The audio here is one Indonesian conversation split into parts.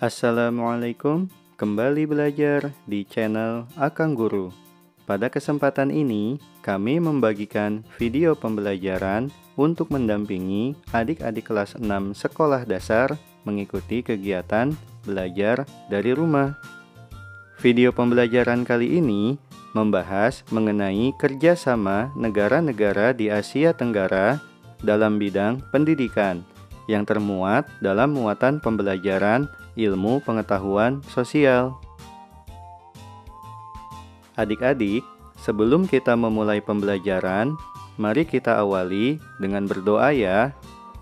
Assalamualaikum, kembali belajar di channel Akang Guru. Pada kesempatan ini, kami membagikan video pembelajaran untuk mendampingi adik-adik kelas 6 sekolah dasar mengikuti kegiatan belajar dari rumah. Video pembelajaran kali ini membahas mengenai kerjasama negara-negara di Asia Tenggara dalam bidang pendidikan yang termuat dalam muatan pembelajaran ilmu pengetahuan sosial. Adik-adik, sebelum kita memulai pembelajaran, mari kita awali dengan berdoa ya,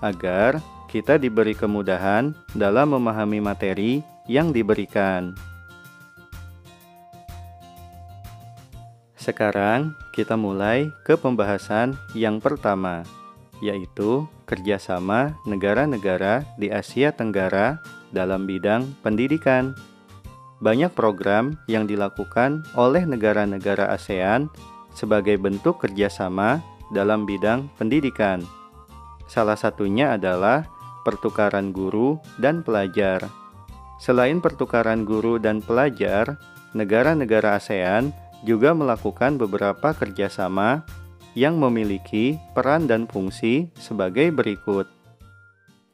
agar kita diberi kemudahan dalam memahami materi yang diberikan. Sekarang kita mulai ke pembahasan yang pertama, yaitu kerjasama negara-negara di Asia Tenggara dalam bidang pendidikan. Banyak program yang dilakukan oleh negara-negara ASEAN sebagai bentuk kerjasama dalam bidang pendidikan. Salah satunya adalah pertukaran guru dan pelajar. Selain pertukaran guru dan pelajar, negara-negara ASEAN juga melakukan beberapa kerjasama yang memiliki peran dan fungsi sebagai berikut.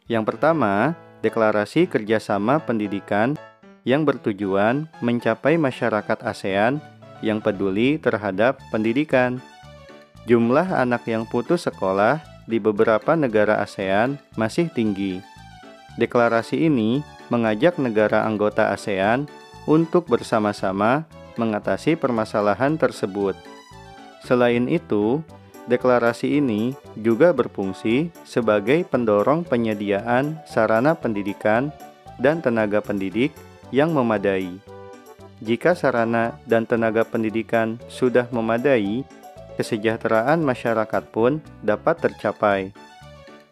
Yang pertama, Deklarasi Kerjasama Pendidikan yang bertujuan mencapai masyarakat ASEAN yang peduli terhadap pendidikan. Jumlah anak yang putus sekolah di beberapa negara ASEAN masih tinggi. Deklarasi ini mengajak negara anggota ASEAN untuk bersama-sama mengatasi permasalahan tersebut. Selain itu, deklarasi ini juga berfungsi sebagai pendorong penyediaan sarana pendidikan dan tenaga pendidik yang memadai. Jika sarana dan tenaga pendidikan sudah memadai, kesejahteraan masyarakat pun dapat tercapai.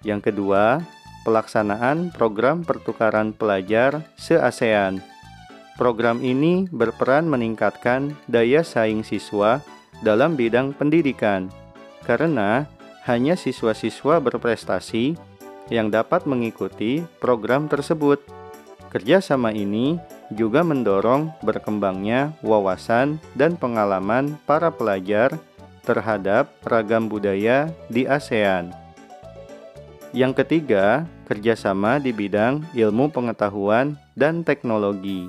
Yang kedua, pelaksanaan program pertukaran pelajar se-ASEAN. Program ini berperan meningkatkan daya saing siswa dalam bidang pendidikan, karena hanya siswa-siswa berprestasi yang dapat mengikuti program tersebut. Kerjasama ini juga mendorong berkembangnya wawasan dan pengalaman para pelajar terhadap ragam budaya di ASEAN. Yang ketiga, kerjasama di bidang ilmu pengetahuan dan teknologi.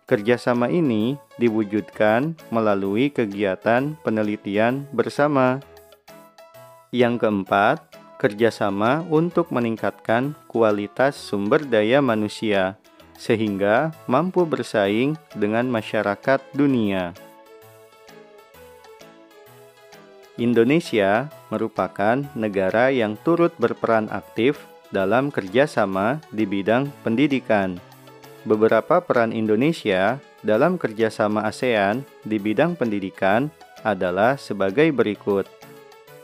Kerjasama ini diwujudkan melalui kegiatan penelitian bersama. Yang keempat, kerjasama untuk meningkatkan kualitas sumber daya manusia, sehingga mampu bersaing dengan masyarakat dunia. Indonesia merupakan negara yang turut berperan aktif dalam kerjasama di bidang pendidikan. Beberapa peran Indonesia dalam kerjasama ASEAN di bidang pendidikan adalah sebagai berikut.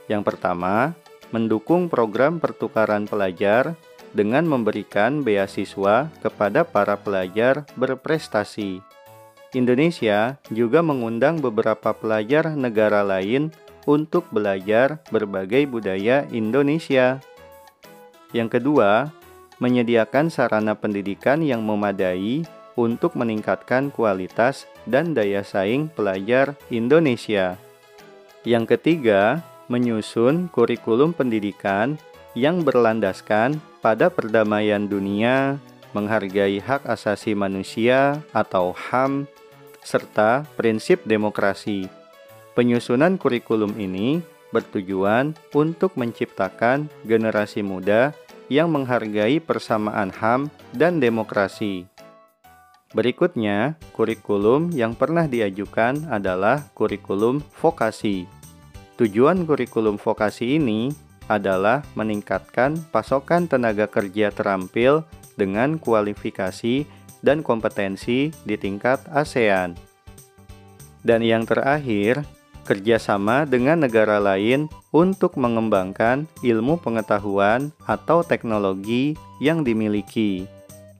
Yang pertama, mendukung program pertukaran pelajar dengan memberikan beasiswa kepada para pelajar berprestasi. Indonesia juga mengundang beberapa pelajar negara lain untuk belajar berbagai budaya Indonesia. Yang kedua, menyediakan sarana pendidikan yang memadai untuk meningkatkan kualitas dan daya saing pelajar Indonesia. Yang ketiga, menyusun kurikulum pendidikan yang berlandaskan pada perdamaian dunia, menghargai hak asasi manusia atau HAM, serta prinsip demokrasi. Penyusunan kurikulum ini bertujuan untuk menciptakan generasi muda yang menghargai persamaan HAM dan demokrasi. Berikutnya, kurikulum yang pernah diajukan adalah kurikulum vokasi. Tujuan kurikulum vokasi ini adalah meningkatkan pasokan tenaga kerja terampil dengan kualifikasi dan kompetensi di tingkat ASEAN. Dan yang terakhir, kerjasama dengan negara lain untuk mengembangkan ilmu pengetahuan atau teknologi yang dimiliki.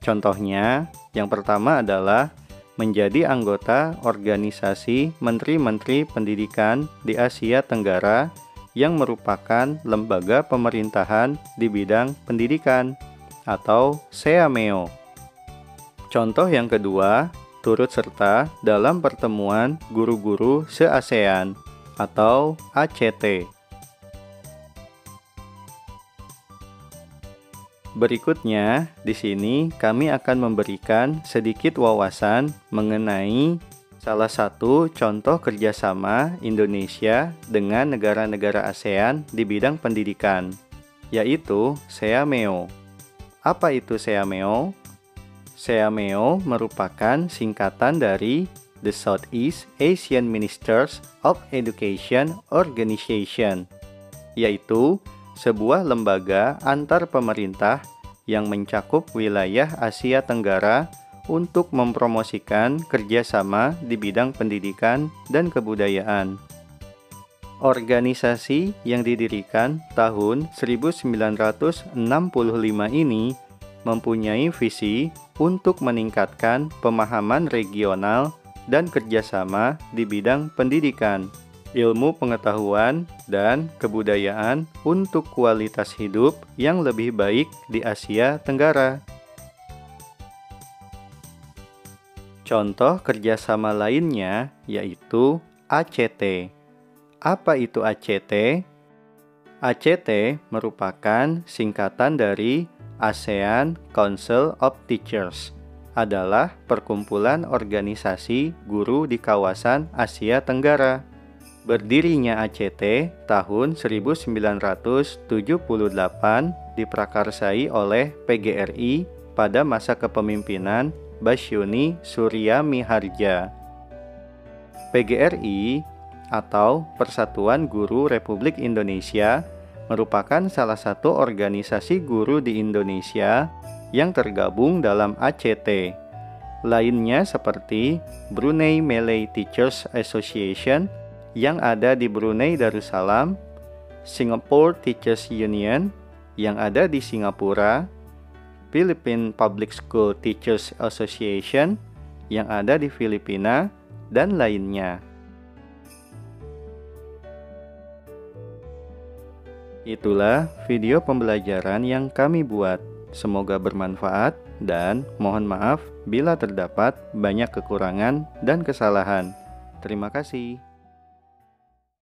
Contohnya, yang pertama adalah menjadi anggota organisasi Menteri-Menteri Pendidikan di Asia Tenggara yang merupakan lembaga pemerintahan di bidang pendidikan atau SEAMEO. Contoh yang kedua, turut serta dalam pertemuan guru-guru se-ASEAN atau ACT. Berikutnya, di sini kami akan memberikan sedikit wawasan mengenai salah satu contoh kerjasama Indonesia dengan negara-negara ASEAN di bidang pendidikan, yaitu SEAMEO. Apa itu SEAMEO? SEAMEO merupakan singkatan dari The Southeast Asian Ministers of Education Organization, yaitu sebuah lembaga antar pemerintah yang mencakup wilayah Asia Tenggara untuk mempromosikan kerjasama di bidang pendidikan dan kebudayaan. Organisasi yang didirikan tahun 1965 ini mempunyai visi untuk meningkatkan pemahaman regional dan kerjasama di bidang pendidikan, ilmu pengetahuan, dan kebudayaan untuk kualitas hidup yang lebih baik di Asia Tenggara. Contoh kerjasama lainnya yaitu ACT. Apa itu ACT? ACT merupakan singkatan dari ASEAN Council of Teachers, adalah perkumpulan organisasi guru di kawasan Asia Tenggara. Berdirinya ACT tahun 1978 diprakarsai oleh PGRI pada masa kepemimpinan Basyuni Surya Miharja. PGRI atau Persatuan Guru Republik Indonesia merupakan salah satu organisasi guru di Indonesia yang tergabung dalam ACT. Lainnya seperti Brunei Malay Teachers Association yang ada di Brunei Darussalam, Singapore Teachers Union yang ada di Singapura, Philippine Public School Teachers Association yang ada di Filipina, dan lainnya. Itulah video pembelajaran yang kami buat. Semoga bermanfaat dan mohon maaf bila terdapat banyak kekurangan dan kesalahan. Terima kasih.